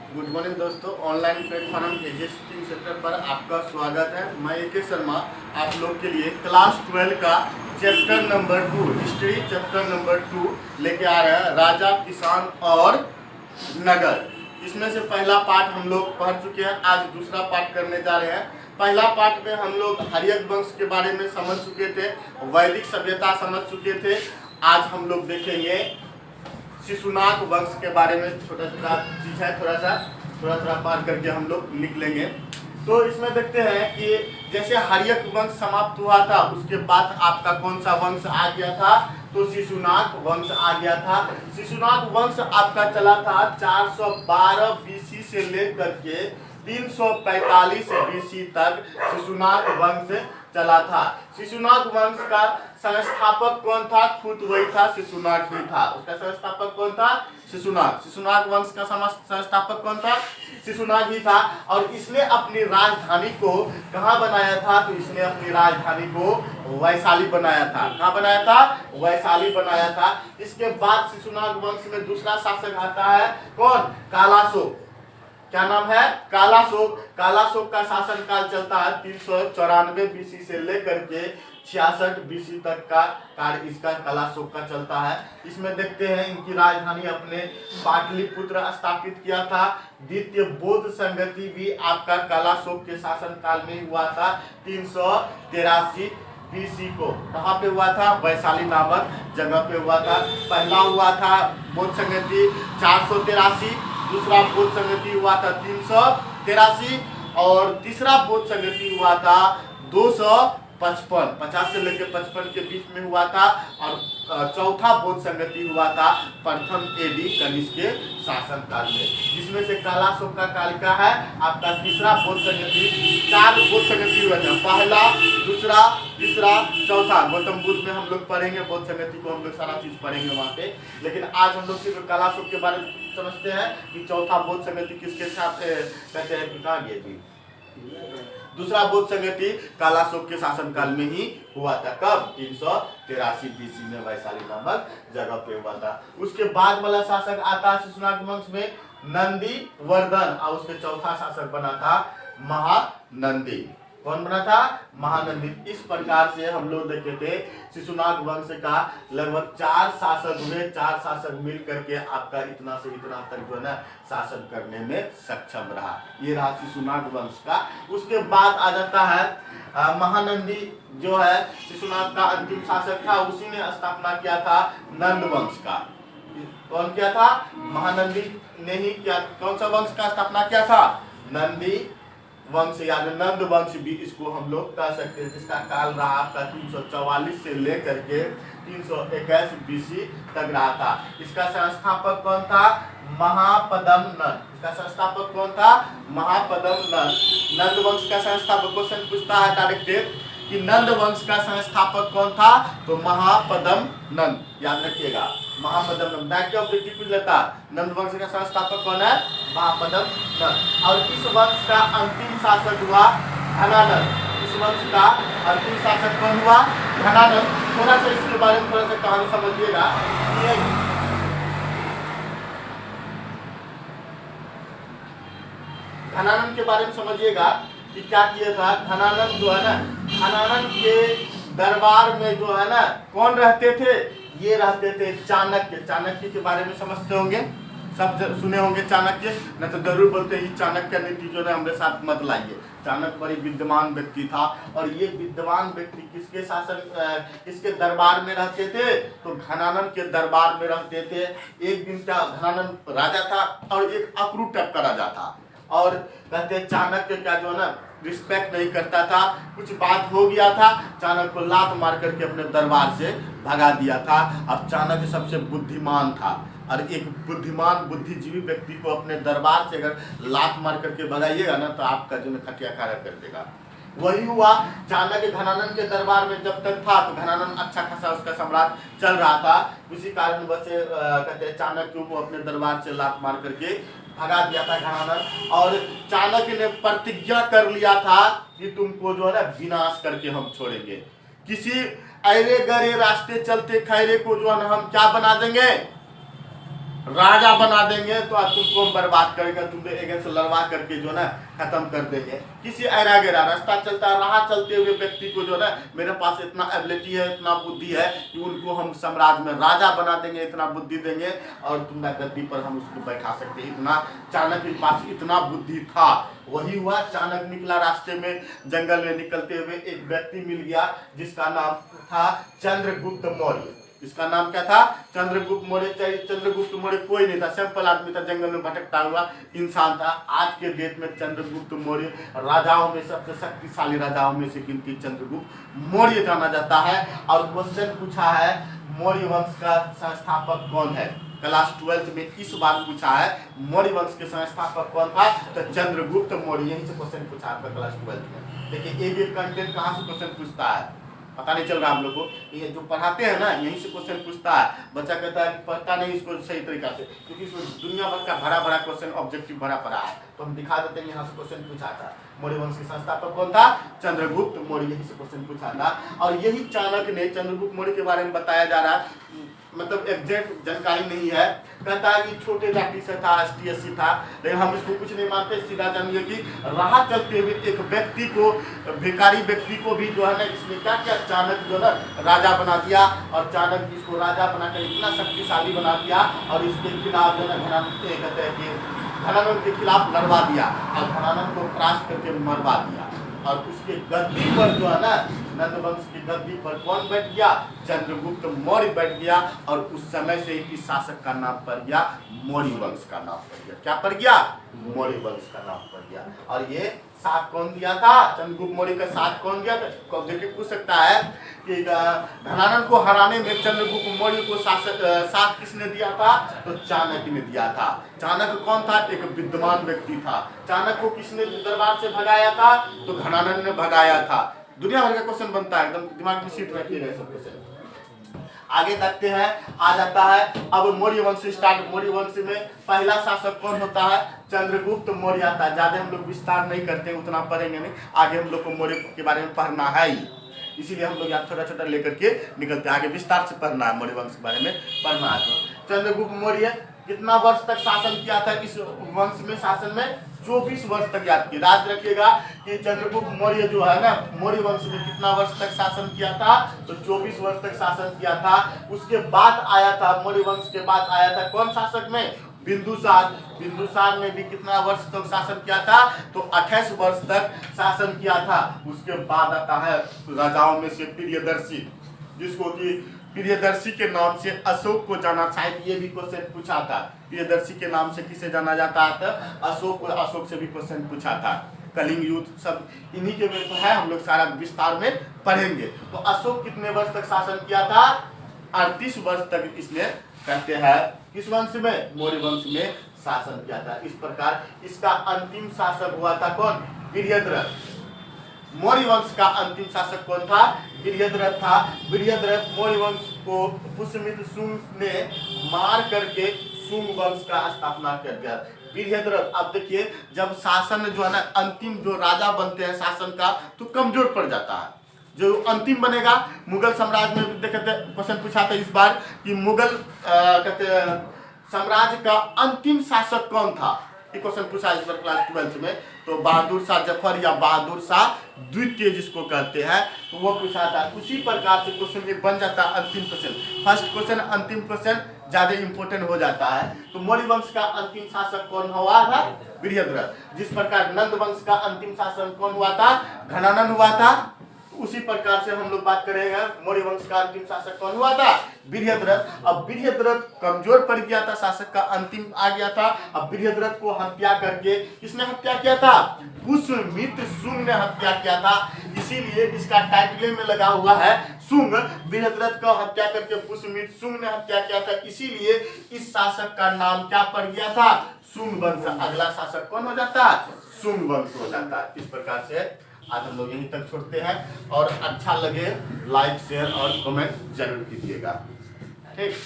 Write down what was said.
Good morning दोस्तों, online platform ages teaching centre पर आपका स्वागत है। मैं ए.के. शर्मा आप लोग के लिए क्लास 12 का chapter number 2 history chapter number 2 लेके आ रहे हैं, राजा, किसान और नगर। इसमें से पहला पार्ट हम लोग पढ़ चुके हैं, आज दूसरा पार्ट करने जा रहे हैं। पहला पार्ट में हम लोग हर्यक वंश के बारे में समझ चुके थे, वैदिक सभ्यता समझ चुके थे। आज हम लोग देखेंगे शिशुनाग वंश के बारे में, छोटा छोटा चीज है, थोड़ा थोड़ा पार करके हम लोग लिख लेंगे। तो इसमें देखते हैं कि जैसे हर्यक वंश समाप्त हुआ था, उसके बाद आपका कौन सा वंश आ गया था, तो शिशुनाग वंश आ गया था। शिशुनाग वंश आपका चला था 412 बीसी से लेकर के 345 बीसी तक शिशुनाग वंश चला था। शिशुनाग वंश का संस्थापक कौन था? खुद वही था, शिशुनाग ही था। उसका संस्थापक कौन था? शिशुनाग। शिशुनाग वंश का संस्थापक कौन था? शिशुनाग ही था। और इसने अपनी राजधानी को कहाँ बनाया था? तो इसने अपनी राजधानी को वैशाली बनाया था। कहाँ बनाया था? वैशाली बनाया था। इसके बाद शिशुनाग वंश में दूसरा शासक आता है, कौन? कालाशोक। क्या नाम है? कालाशोक। कालाशोक का शासन काल चलता है 394 बीसी से लेकर के 66 बीसी तक का कार्य इसका कालाशोक का चलता है। इसमें देखते हैं इनकी राजधानी अपने पाटलिपुत्र स्थापित किया था। द्वितीय बौद्ध संगति भी आपका कालाशोक के शासन काल में हुआ था 383 बीसी को। कहाँ पे हुआ था? वैशाली नामक जगह पे हुआ था। पहला हुआ था बौद्ध संगति 483, दूसरा बौद्ध संगति हुआ था 383 और तीसरा बौद्ध संगति हुआ था 255, 50 से लेकर 55 के बीच में हुआ था। और चौथा बौद्ध संगति हुआ था प्रथम एडी कनिष्क के शासन काल में, जिसमें से कालाशोक का काल का है आपका तीसरा बौद्ध संगति। 4 बौद्ध संगति हुआ था, पहला, दूसरा, तीसरा, चौथा। गौतम बुद्ध में हम लोग पढ़ेंगे बौद्ध संगति को, हम लोग सारा चीज पढ़ेंगे वहाँ पे। लेकिन आज हम लोग सिर्फ कालाशोक के बारे में समझते हैं कि चौथा बौद्ध संगति किसके साथ कहते हैं कि कहाँ गए थी। दूसरा बौद्ध संगति कालाशोक के शासनकाल में ही हुआ था। कब? 383 बीसी में वैशाली नामक जगह पे हुआ था। उसके बाद वाला शासक आता है शिशुनाग वंश में नंदी वर्धन, और उसके चौथा शासक बना था महानंदी। कौन बना था? महानंदी। इस प्रकार से हम लोग देखे थे शिशुनाग वंश का लगभग 4 शासक हुए। 4 शासक मिल करके आपका इतना से इतना तक जो है ना शासन करने में सक्षम रहा। ये रहा शिशुनाग वंश का। उसके बाद आ जाता है महानंदी जो है शिशुनाग का अंतिम शासक था, उसी ने स्थापना किया था नंद वंश का। कौन किया था? महानंदी ने ही किया। कौन सा वंश का स्थापना किया था? नंदी वंश या नंद वंश भी इसको हम लोग कह सकते हैं, जिसका काल रहा आपका 344 से लेकर के 321 बीसी तक रहा था। इसका संस्थापक कौन था? महापद्म नंद। इसका संस्थापक कौन था? महापद्म नंद। नंद वंश का संस्थापक, क्वेश्चन पूछता है डायरेक्टेड कि नंद वंश का संस्थापक कौन था? तो महापद्म नंद, याद रखिएगा, महापद्म नंद। बैक ऑब्जेक्टिव पूछ लेता, नंद वंश का संस्थापक कौन है? महापद्म नंद। और इस वंश का अंतिम शासक हुआ घनानंद। इस वंश का अंतिम शासक कौन हुआ? घनानंद। थोड़ा सा इसके बारे में थोड़ा सा कहानी समझिएगा। घनानंद के बारे में समझिएगा कि क्या किया था। घनानंद जो है ना, घनानंद के दरबार में जो है ना कौन रहते थे? ये रहते थे चाणक्य। चाणक्य के बारे में समझते होंगे, सब सुने होंगे चाणक्य, न तो जरूर बोलते हैं चाणक्य नीति जो है हमारे साथ मत लाइए। चाणक्य बड़ी विद्वान व्यक्ति था, और ये विद्वान व्यक्ति किसके शासन किसके दरबार में रहते थे? तो घनानंद के दरबार में रहते थे। एक दिन का घनानंद राजा था और एक अक्रूर टाइप का राजा था, और कहते चाणक्य का जो है ना रिस्पेक्ट नहीं करता था। कुछ बात हो गया था, चाणक्य को लात मार करके अपने दरबार से भगा दिया था। अब चाणक्य सबसे बुद्धिमान था, और एक बुद्धिमान बुद्धिजीवी व्यक्ति को अपने दरबार से अगर लात मार करके भगाइएगा ना तो आपका जो है खटिया खड़ा कर देगा। वही हुआ। चाणक्य घनानंद के दरबार में जब तक था तो घनानंद अच्छा खासा उसका सम्राट चल रहा था। उसी कारण वैसे कहते चाणक्य को अपने दरबार से लात मार करके भगा दिया था घनानंद। और चाणक्य ने प्रतिज्ञा कर लिया था कि तुमको जो है ना विनाश करके हम छोड़ेंगे। किसी अरे गरे रास्ते चलते खैरे को जो है ना हम क्या बना देंगे? राजा बना देंगे तो आज तुमको हम बर्बाद करेंगे, तुमको एक से लड़वा करके जो ना खत्म कर देंगे। किसी ऐरा गैरा रास्ता चलता है, राह चलते हुए व्यक्ति को जो ना मेरे पास इतना एबिलिटी है, इतना बुद्धि है कि उनको हम साम्राज्य में राजा बना देंगे, इतना बुद्धि देंगे और तुम्हारा गद्दी पर हम उसको बैठा सकते हैं। इतना चाणक्य के पास इतना बुद्धि था। वही हुआ, चाणक्य निकला, रास्ते में जंगल में निकलते हुए एक व्यक्ति मिल गया जिसका नाम था चंद्रगुप्त मौर्य। इसका नाम क्या था? चंद्रगुप्त मौर्य। चंद्रगुप्त मौर्य कोई नहीं था, सिंपल आदमी था, जंगल में भटकता हुआ इंसान था। आज के डेट में चंद्रगुप्त मौर्य राजाओं में सबसे शक्तिशाली राजाओं में से गिनती चंद्रगुप्त मौर्य जाना जाता है। और क्वेश्चन पूछा है मौर्य वंश का संस्थापक कौन है? क्लास 12 में इस बार पूछा है मौर्य वंश के संस्थापक कौन था? तो चंद्रगुप्त मौर्य। यहीं से क्वेश्चन पूछा आपका क्लास 12 में। देखिए एक कंटेंट कहाँ से क्वेश्चन पूछता है पता नहीं चल रहा हम लोग को। ये जो पढ़ाते हैं ना यहीं से क्वेश्चन पूछता है। बच्चा कहता है कि पढ़ता नहीं इसको सही तरीका से, क्योंकि इसमें दुनिया भर का भरा भरा क्वेश्चन ऑब्जेक्टिव भरा पड़ा है। तो हम दिखा देते हैं यहाँ से क्वेश्चन पूछा था मौर्य वंश के संस्थापक कौन था? चंद्रगुप्त मौर्य। यहीं से क्वेश्चन पूछा था और यही चाणक्य ने चंद्रगुप्त मौर्य के बारे में बताया जा रहा है, मतलब एग्जैक्ट जानकारी नहीं है। कहता है कि छोटे जाति से था, ST/SC था, लेकिन हम इसको कुछ नहीं मानते। सीधा जानिए कि राह चलते हुए एक व्यक्ति को, भिखारी व्यक्ति को भी जो है ना इसने क्या किया, चाणक्य जो है राजा बना दिया। और चाणक्य इसको राजा बनाकर इतना शक्तिशाली बना दिया और इसके खिलाफ जो है धनानंद के खिलाफ लड़वा दिया और धनानंद को परास्त करके मरवा दिया। और उसके गद्दी पर जो है ना नंद वंश की गद्दी पर कौन बैठ गया? चंद्रगुप्त मौर्य बैठ गया। और उस समय से इस शासक का नाम पड़ गया मौर्य वंश का नाम पड़ गया। क्या पड़ गया? मौर्य वंश का नाम पड़ गया। और ये साथ कौन दिया था? चंद्रगुप्त मौर्य का साथ कौन दिया था? ऑब्जेक्टिव पूछ सकता है कि धनानंद को हराने में चंद्रगुप्त मौर्य को साथ किसने दिया था? तो चाणक्य ने दिया था। चाणक्य कौन था? एक विद्वान व्यक्ति था। चाणक्य को किसने दरबार से भगाया था? तो धनानंद ने भगाया था। दुनिया भर का क्वेश्चन बनता है, एकदम दिमाग में सीट रखिएगा सब क्वेश्चन। आगे देखते हैं, आ जाता है अब मौर्य वंश स्टार्ट। मौर्य वंश में पहला शासक कौन होता है? चंद्रगुप्त मौर्य आता है। ज्यादा हम लोग विस्तार नहीं करते, उतना पढ़ेंगे नहीं, आगे हम लोग को मौर्य के बारे में पढ़ना है ही, इसीलिए हम लोग यहाँ छोटा छोटा लेकर के निकलते हैं। आगे विस्तार से पढ़ना है, मौर्य वंश के बारे में पढ़ना है। तो चंद्रगुप्त मौर्य कितना वर्ष तक शासन किया था? इस वंश में शासन में 24 वर्ष तक। याद कीजिए, याद रखिएगा कि चंद्रगुप्त मौर्य जो है ना मौर्य वंश में कितना वर्ष तक शासन किया था? तो 24 वर्ष तक शासन किया था। उसके बाद आया था मौर्य वंश के बाद आया था कौन शासक में? बिंदुसार। बिंदुसार ने भी कितना वर्ष तक शासन किया था? तो 28 वर्ष तक शासन किया था। उसके बाद आता है राजाओं में से प्रियदर्शी, जिसको कि प्रियदर्शी के नाम से अशोक को जाना, शायद ये भी क्वेश्चन पूछा था। प्रियदर्शी के नाम से किसे जाना जाता है? अशोक को। अशोक से भी क्वेश्चन पूछा था। कलिंग युद्ध सब इन्हीं के में तो है, हम लोग सारा विस्तार में पढ़ेंगे। तो अशोक कितने वर्ष तक शासन किया था? 38 वर्ष तक इसने कहते हैं किस वंश में? मौर्य वंश में शासन किया था। इस प्रकार इसका अंतिम शासक हुआ था कौन? वीर्यद्रथ। मौर्य वंश का अंतिम शासक कौन था? वीर्यद्रथ था। वीर्यद्रथ मौर्य वंश को पुष्यमित्र शुंग ने मार करके शुंग वंश का स्थापना कर दिया। वीर्यद्रथ, अब देखिए जब शासन जो है ना अंतिम जो राजा बनते हैं शासन का तो कमजोर पड़ जाता है। जो अंतिम बनेगा, मुगल साम्राज्य में देखते क्वेश्चन पूछा था इस बार कि मुगल कहते साम्राज्य का अंतिम शासक कौन था? ये क्वेश्चन पूछा इस बार क्लास 12 में। तो बहादुर शाह जफर या बहादुर शाह द्वितीय जिसको कहते हैं, तो वो पूछा था। उसी प्रकार से क्वेश्चन एक बन जाता है अंतिम क्वेश्चन। फर्स्ट क्वेश्चन अंतिम क्वेश्चन ज्यादा इंपोर्टेंट हो जाता है। तो मौर्य वंश का अंतिम शासक कौन हुआ था? वीर्यद्रथ। जिस प्रकार नंद वंश का अंतिम शासन कौन हुआ था? घनानंद हुआ था। उसी प्रकार से हम लोग बात करेंगे मौर्य वंश का अंतिम शासक कौन हुआ था? वीर्यद्रथ। अब वीर्यद्रथ कमजोर पड़ गया था, शासक का अंतिम आ गया था। अब वीर्यद्रथ को हत्या करके किसने हत्या किया था? पुष्यमित्र शुंग ने हत्या किया था। इसीलिए इसका टाइटल में लगा हुआ है शुंग। वीर्यद्रथ का हत्या करके पुष्यमित्र शुंग ने हत्या किया था, इसीलिए इस शासक का नाम क्या पड़ गया था? शुंग वंश। अगला शासक कौन हो जाता? शुंग वंश हो जाता। इस प्रकार से आज हम लोग यहीं तक छोड़ते हैं। और अच्छा लगे लाइक शेयर और कमेंट जरूर कीजिएगा। ठीक।